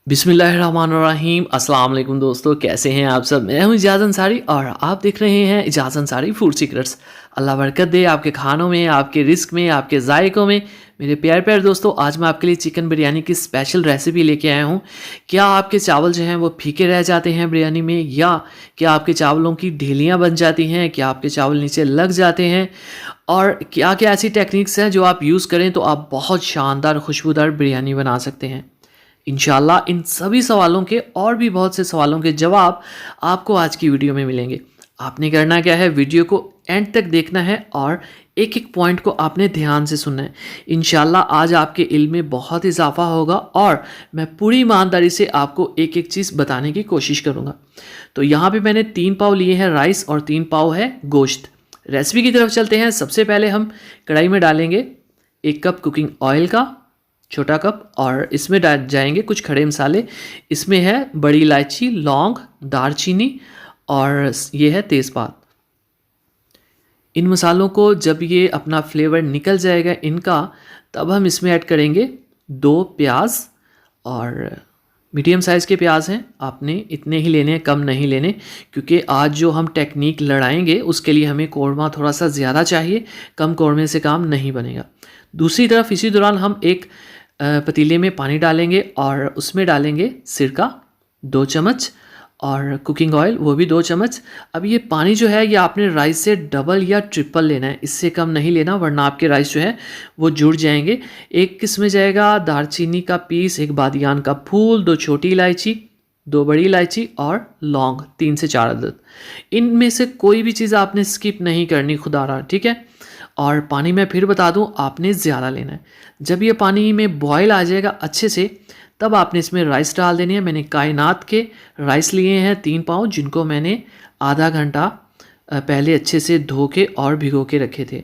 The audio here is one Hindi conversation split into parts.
बिस्मिल्लाहिर्रहमानिर्रहीम। अस्सलाम वालेकुम दोस्तों, कैसे हैं आप सब। मैं हूं इजाज़ अंसारी और आप देख रहे हैं इजाज़ अंसारी फूड सीक्रेट्स। अल्लाह बरकत दे आपके खानों में, आपके रिस्क में, आपके जायकों में। मेरे प्यारे प्यारे दोस्तों, आज मैं आपके लिए चिकन बिरयानी की स्पेशल रेसिपी लेके आया हूं। क्या आपके चावल जो हैं वो फीके रह जाते हैं बिरयानी में, या क्या आपके चावलों की ढेलियाँ बन जाती हैं, क्या आपके चावल नीचे लग जाते हैं, और क्या क्या ऐसी टेक्निक्स हैं जो आप यूज़ करें तो आप बहुत शानदार खुशबूदार बिरयानी बना सकते हैं। इंशाल्लाह इन सभी सवालों के और भी बहुत से सवालों के जवाब आपको आज की वीडियो में मिलेंगे। आपने करना क्या है, वीडियो को एंड तक देखना है और एक एक पॉइंट को आपने ध्यान से सुनना है। इंशाल्लाह आज आपके इल्म में बहुत इजाफा होगा और मैं पूरी ईमानदारी से आपको एक एक चीज़ बताने की कोशिश करूँगा। तो यहाँ पे मैंने 3 पाव लिए हैं राइस और 3 पाव है गोश्त। रेसिपी की तरफ चलते हैं। सबसे पहले हम कढ़ाई में डालेंगे 1 कप कुकिंग ऑयल का छोटा कप, और इसमें डाल जाएंगे कुछ खड़े मसाले। इसमें है बड़ी इलायची, लौंग, दालचीनी और ये है तेज़पात। इन मसालों को जब ये अपना फ्लेवर निकल जाएगा इनका, तब हम इसमें ऐड करेंगे 2 प्याज, और मीडियम साइज़ के प्याज हैं। आपने इतने ही लेने हैं, कम नहीं लेने, क्योंकि आज जो हम टेक्निक लड़ाएंगे उसके लिए हमें कौरमा थोड़ा सा ज़्यादा चाहिए। कम कौरमे से काम नहीं बनेगा। दूसरी तरफ इसी दौरान हम एक पतीले में पानी डालेंगे और उसमें डालेंगे सिरका 2 चम्मच और कुकिंग ऑयल वो भी 2 चम्मच। अब ये पानी जो है ये आपने राइस से डबल या ट्रिपल लेना है, इससे कम नहीं लेना, वरना आपके राइस जो है वो जुड़ जाएंगे। एक किस्म जाएगा दालचीनी का पीस, एक बादियान का फूल, 2 छोटी इलायची, 2 बड़ी इलायची और लौंग 3 से 4 अदद। इनमें से कोई भी चीज़ आपने स्किप नहीं करनी खुदारा, ठीक है। और पानी मैं फिर बता दूं, आपने ज़्यादा लेना है। जब ये पानी में बॉयल आ जाएगा अच्छे से, तब आपने इसमें राइस डाल देनी है। मैंने कायनात के राइस लिए हैं 3 पाव, जिनको मैंने आधा घंटा पहले अच्छे से धो के और भिगो के रखे थे।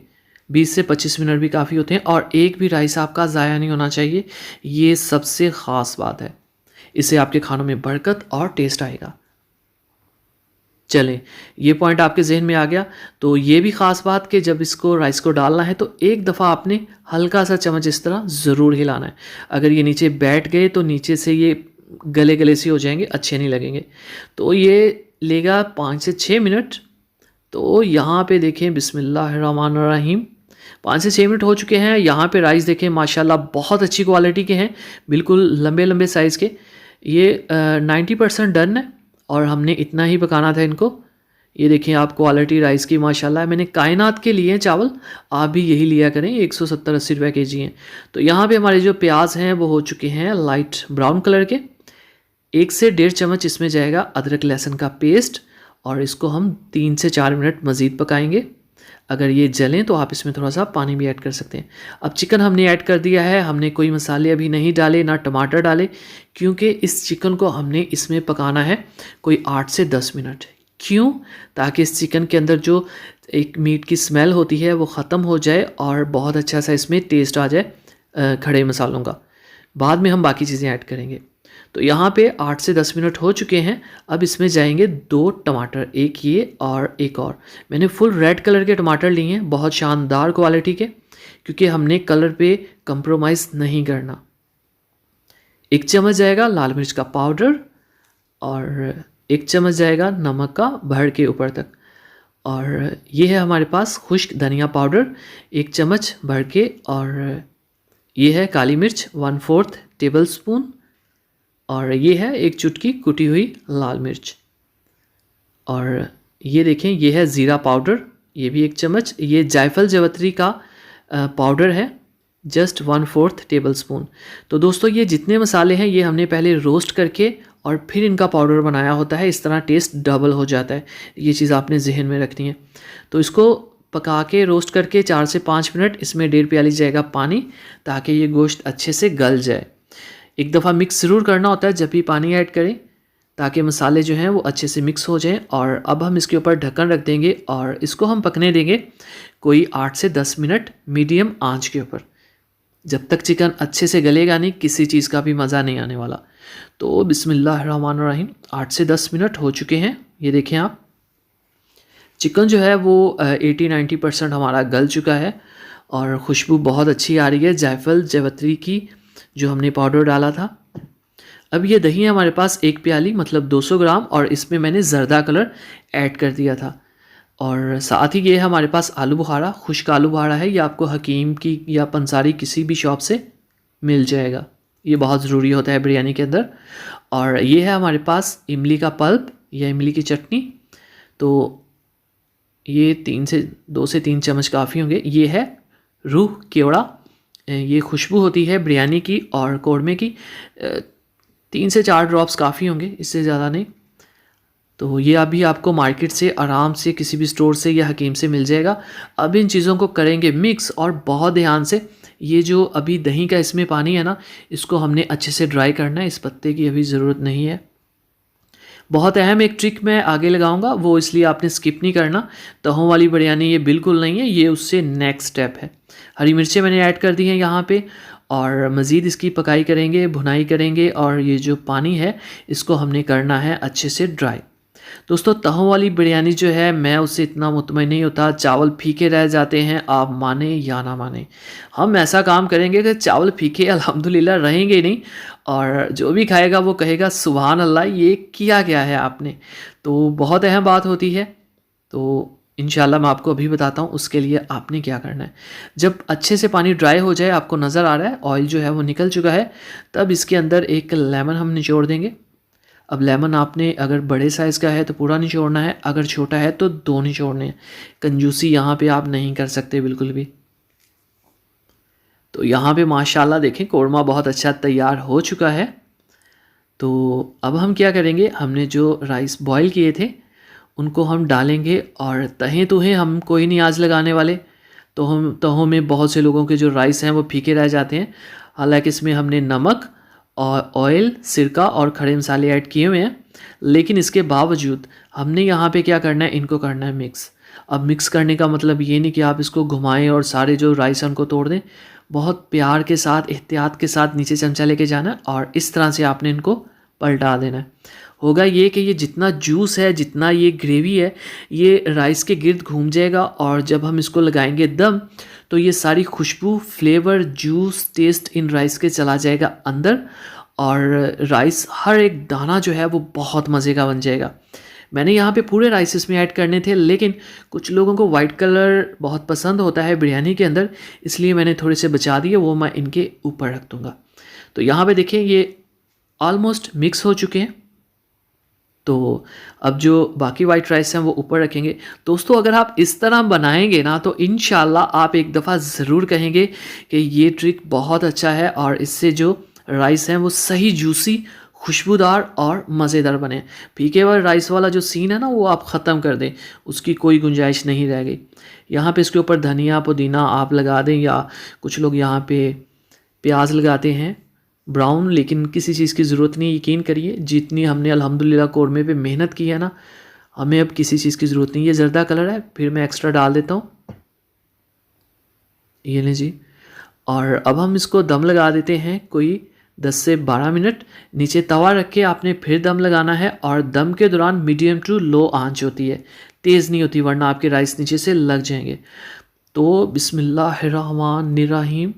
20 से 25 मिनट भी काफ़ी होते हैं, और एक भी राइस आपका ज़ाया नहीं होना चाहिए। ये सबसे ख़ास बात है, इससे आपके खानों में बरकत और टेस्ट आएगा। चलें, ये पॉइंट आपके जहन में आ गया। तो ये भी ख़ास बात कि जब इसको राइस को डालना है तो एक दफ़ा आपने हल्का सा चम्मच इस तरह ज़रूर हिलाना है। अगर ये नीचे बैठ गए तो नीचे से ये गले गले से हो जाएंगे, अच्छे नहीं लगेंगे। तो ये लेगा 5 से 6 मिनट। तो यहाँ पे देखें, बिस्मिल्लाहिर्रहमानिर्रहीम, 5 से 6 मिनट हो चुके हैं। यहाँ पे राइस देखें माशाल्लाह बहुत अच्छी क्वालिटी के हैं, बिल्कुल लंबे लंबे साइज़ के। ये 90% डन है और हमने इतना ही पकाना था इनको। ये देखें आप क्वालिटी राइस की माशाल्लाह। मैंने कायनात के लिए चावल, आप भी यही लिया करें, 170-80 रुपये केजी हैं। तो यहाँ पे हमारे जो प्याज हैं वो हो चुके हैं लाइट ब्राउन कलर के। 1 से 1.5 चम्मच इसमें जाएगा अदरक लहसुन का पेस्ट, और इसको हम 3 से 4 मिनट मज़ीद पकाएंगे। अगर ये जलें तो आप इसमें थोड़ा सा पानी भी ऐड कर सकते हैं। अब चिकन हमने ऐड कर दिया है। हमने कोई मसाले अभी नहीं डाले, ना टमाटर डाले, क्योंकि इस चिकन को हमने इसमें पकाना है कोई 8 से 10 मिनट। क्यों? ताकि इस चिकन के अंदर जो एक मीट की स्मेल होती है वो ख़त्म हो जाए और बहुत अच्छा सा इसमें टेस्ट आ जाए खड़े मसालों का। बाद में हम बाकी चीज़ें ऐड करेंगे। तो यहाँ पे 8 से 10 मिनट हो चुके हैं। अब इसमें जाएंगे 2 टमाटर, एक ये और एक और। मैंने फुल रेड कलर के टमाटर लिए हैं, बहुत शानदार क्वालिटी के, क्योंकि हमने कलर पे कंप्रोमाइज़ नहीं करना। 1 चम्मच जाएगा लाल मिर्च का पाउडर, और 1 चम्मच जाएगा नमक का भर के ऊपर तक, और ये है हमारे पास खुश्क धनिया पाउडर 1 चम्मच भर के, और ये है काली मिर्च 1/4 टेबल स्पून, और ये है 1 चुटकी कुटी हुई लाल मिर्च, और ये देखें ये है ज़ीरा पाउडर, ये भी 1 चम्मच। ये जायफल जवतरी का पाउडर है, जस्ट 1/4 टेबल स्पून। तो दोस्तों ये जितने मसाले हैं ये हमने पहले रोस्ट करके और फिर इनका पाउडर बनाया होता है, इस तरह टेस्ट डबल हो जाता है। ये चीज़ आपने जहन में रखनी है। तो इसको पका के रोस्ट करके 4 से 5 मिनट, इसमें 1.5 प्याली जाएगा पानी, ताकि ये गोश्त अच्छे से गल जाए। एक दफ़ा मिक्स ज़रूर करना होता है जब भी पानी ऐड करें, ताकि मसाले जो हैं वो अच्छे से मिक्स हो जाएं। और अब हम इसके ऊपर ढक्कन रख देंगे और इसको हम पकने देंगे कोई 8 से 10 मिनट मीडियम आंच के ऊपर। जब तक चिकन अच्छे से गलेगा नहीं, किसी चीज़ का भी मज़ा नहीं आने वाला। तो बिस्मिल्लाहिर्रहमानिर्रहीम, 8 से 10 मिनट हो चुके हैं। ये देखें आप, चिकन जो है वो 80-90% हमारा गल चुका है, और खुशबू बहुत अच्छी आ रही है जायफल जवतरी की, जो हमने पाउडर डाला था। अब ये दही है हमारे पास 1 प्याली मतलब 200 ग्राम, और इसमें मैंने ज़र्दा कलर ऐड कर दिया था। और साथ ही ये है हमारे पास आलू बुखारा, खुश्क आलू बुखारा है, ये आपको हकीम की या पंसारी किसी भी शॉप से मिल जाएगा। ये बहुत ज़रूरी होता है बिरयानी के अंदर। और ये है हमारे पास इमली का पल्प या इमली की चटनी, तो ये 2 से 3 चम्मच काफ़ी होंगे। ये है रूह केवड़ा, ये खुशबू होती है बिरयानी की और कौरमे की। 3 से 4 ड्रॉप्स काफ़ी होंगे, इससे ज़्यादा नहीं। तो ये अभी आपको मार्केट से आराम से किसी भी स्टोर से या हकीम से मिल जाएगा। अब इन चीज़ों को करेंगे मिक्स, और बहुत ध्यान से। ये जो अभी दही का इसमें पानी है ना, इसको हमने अच्छे से ड्राई करना है, इस पत्ते की अभी ज़रूरत नहीं है। बहुत अहम एक ट्रिक मैं आगे लगाऊंगा, वो इसलिए आपने स्किप नहीं करना। तहों वाली बिरयानी ये बिल्कुल नहीं है, ये उससे नेक्स्ट स्टेप है। हरी मिर्चें मैंने ऐड कर दी हैं यहाँ पे, और मज़ीद इसकी पकाई करेंगे, भुनाई करेंगे, और ये जो पानी है इसको हमने करना है अच्छे से ड्राई। दोस्तों, तहों वाली बिरयानी जो है, मैं उससे इतना मुतमईन नहीं होता। चावल फीके रह जाते हैं, आप माने या ना माने। हम ऐसा काम करेंगे कि चावल फीके अल्हम्दुलिल्लाह रहेंगे ही नहीं, और जो भी खाएगा वो कहेगा सुभान अल्लाह, ये किया क्या है आपने। तो बहुत अहम बात होती है। तो इंशाल्लाह मैं आपको अभी बताता हूँ उसके लिए आपने क्या करना है। जब अच्छे से पानी ड्राई हो जाए, आपको नज़र आ रहा है ऑयल जो है वो निकल चुका है, तब इसके अंदर एक लेमन हम निचोड़ देंगे। अब लेमन आपने अगर बड़े साइज़ का है तो पूरा निचोड़ना है, अगर छोटा है तो 2 निचोड़ने हैं। कंजूसी यहाँ पे आप नहीं कर सकते बिल्कुल भी। तो यहाँ पे माशाल्लाह देखें कौरमा बहुत अच्छा तैयार हो चुका है। तो अब हम क्या करेंगे, हमने जो राइस बॉईल किए थे उनको हम डालेंगे, और तहें तुहें हम कोई नहीं आज लगाने वाले। तो हम तहों में बहुत से लोगों के जो राइस हैं वो फीके रह जाते हैं। हालांकि इसमें हमने नमक और ऑयल, सिरका और खड़े मसाले ऐड किए हुए हैं, लेकिन इसके बावजूद हमने यहाँ पे क्या करना है, इनको करना है मिक्स। अब मिक्स करने का मतलब ये नहीं कि आप इसको घुमाएं और सारे जो राइस हैं उनको तोड़ दें। बहुत प्यार के साथ, एहतियात के साथ नीचे चमचा लेके जाना है, और इस तरह से आपने इनको पलटा देना है। होगा ये कि ये जितना जूस है, जितना ये ग्रेवी है, ये राइस के गिर्द घूम जाएगा, और जब हम इसको लगाएंगे दम, तो ये सारी खुशबू, फ्लेवर, जूस, टेस्ट इन राइस के चला जाएगा अंदर, और राइस हर एक दाना जो है वो बहुत मज़े का बन जाएगा। मैंने यहाँ पे पूरे राइस इसमें ऐड करने थे, लेकिन कुछ लोगों को वाइट कलर बहुत पसंद होता है बिरयानी के अंदर, इसलिए मैंने थोड़े से बचा दिए, वो मैं इनके ऊपर रख दूँगा। तो यहाँ पे देखें ये ऑलमोस्ट मिक्स हो चुके हैं। तो अब जो बाकी वाइट राइस हैं वो ऊपर रखेंगे। दोस्तों, अगर आप इस तरह बनाएंगे ना, तो इंशाल्लाह आप एक दफ़ा ज़रूर कहेंगे कि ये ट्रिक बहुत अच्छा है, और इससे जो राइस हैं वो सही जूसी, खुशबूदार और मज़ेदार बने। फीके वाले राइस वाला जो सीन है ना, वो आप ख़त्म कर दें, उसकी कोई गुंजाइश नहीं रह गई। यहाँ पे इसके ऊपर धनिया पुदीना आप लगा दें, या कुछ लोग यहाँ पे प्याज लगाते हैं ब्राउन, लेकिन किसी चीज़ की ज़रूरत नहीं। यकीन करिए, जितनी हमने अल्हम्दुलिल्लाह कौरमे पे मेहनत की है ना, हमें अब किसी चीज़ की ज़रूरत नहीं। ये ज़र्दा कलर है, फिर मैं एक्स्ट्रा डाल देता हूँ, ये लें जी। और अब हम इसको दम लगा देते हैं कोई 10 से 12 मिनट। नीचे तवा रख के आपने फिर दम लगाना है, और दम के दौरान मीडियम टू लो आंच होती है, तेज़ नहीं होती, वरना आपके राइस नीचे से लग जाएंगे। तो बिस्मिल्लाहिर्रहमानिर्रहीम।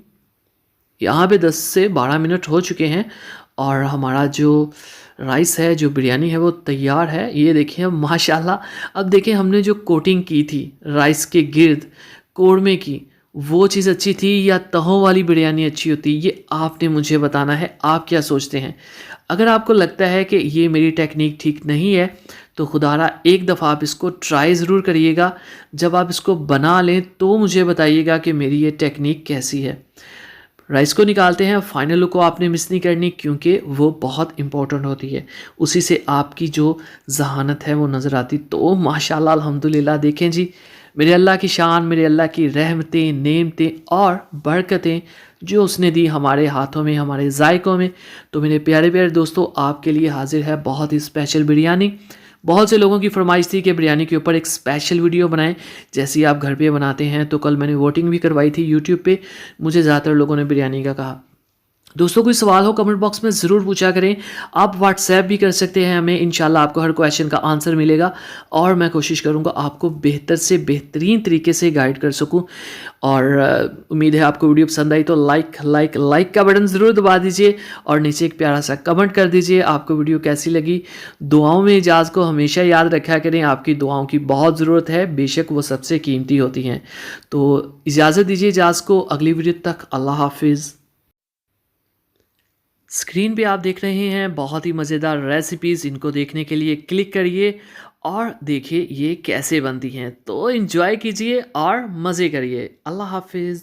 यहाँ पे 10 से 12 मिनट हो चुके हैं, और हमारा जो राइस है, जो बिरयानी है, वो तैयार है। ये देखिए माशाल्लाह। अब देखिए, हमने जो कोटिंग की थी राइस के गिर्द कौरमे की, वो चीज़ अच्छी थी या तहों वाली बिरयानी अच्छी होती, ये आपने मुझे बताना है। आप क्या सोचते हैं? अगर आपको लगता है कि ये मेरी टेक्निक ठीक नहीं है, तो खुदारा एक दफ़ा आप इसको ट्राई ज़रूर करिएगा। जब आप इसको बना लें तो मुझे बताइएगा कि मेरी ये टेक्निक कैसी है। राइस को निकालते हैं, फाइनल लुक को आपने मिस नहीं करनी, क्योंकि वो बहुत इंपॉर्टेंट होती है, उसी से आपकी जो जहानत है वो नज़र आती। तो माशाल्लाह अल्हम्दुलिल्लाह, देखें जी, मेरे अल्लाह की शान, मेरे अल्लाह की रहमतें, नेमतें और बरकतें जो उसने दी हमारे हाथों में, हमारे जायकों में। तो मेरे प्यारे प्यारे दोस्तों, आपके लिए हाजिर है बहुत ही स्पेशल बिरयानी। बहुत से लोगों की फरमाइश थी कि बिरयानी के ऊपर एक स्पेशल वीडियो बनाएं, जैसी आप घर पे बनाते हैं। तो कल मैंने वोटिंग भी करवाई थी यूट्यूब पे, मुझे ज़्यादातर लोगों ने बिरयानी का कहा। दोस्तों कोई सवाल हो कमेंट बॉक्स में ज़रूर पूछा करें। आप व्हाट्सएप भी कर सकते हैं हमें, इंशाल्लाह आपको हर क्वेश्चन का आंसर मिलेगा और मैं कोशिश करूँगा आपको बेहतर से बेहतरीन तरीके से गाइड कर सकूँ। और उम्मीद है आपको वीडियो पसंद आई तो लाइक का बटन ज़रूर दबा दीजिए और नीचे एक प्यारा सा कमेंट कर दीजिए आपको वीडियो कैसी लगी। दुआओं में इजाज़ को हमेशा याद रखा करें, आपकी दुआओं की बहुत ज़रूरत है, बेशक वो सबसे कीमती होती हैं। तो इजाज़त दीजिए इजाज़ को, अगली वीडियो तक अल्लाह हाफिज़। स्क्रीन पे आप देख रहे हैं बहुत ही मज़ेदार रेसिपीज़, इनको देखने के लिए क्लिक करिए और देखिए ये कैसे बनती हैं। तो एंजॉय कीजिए और मज़े करिए। अल्लाह हाफिज़।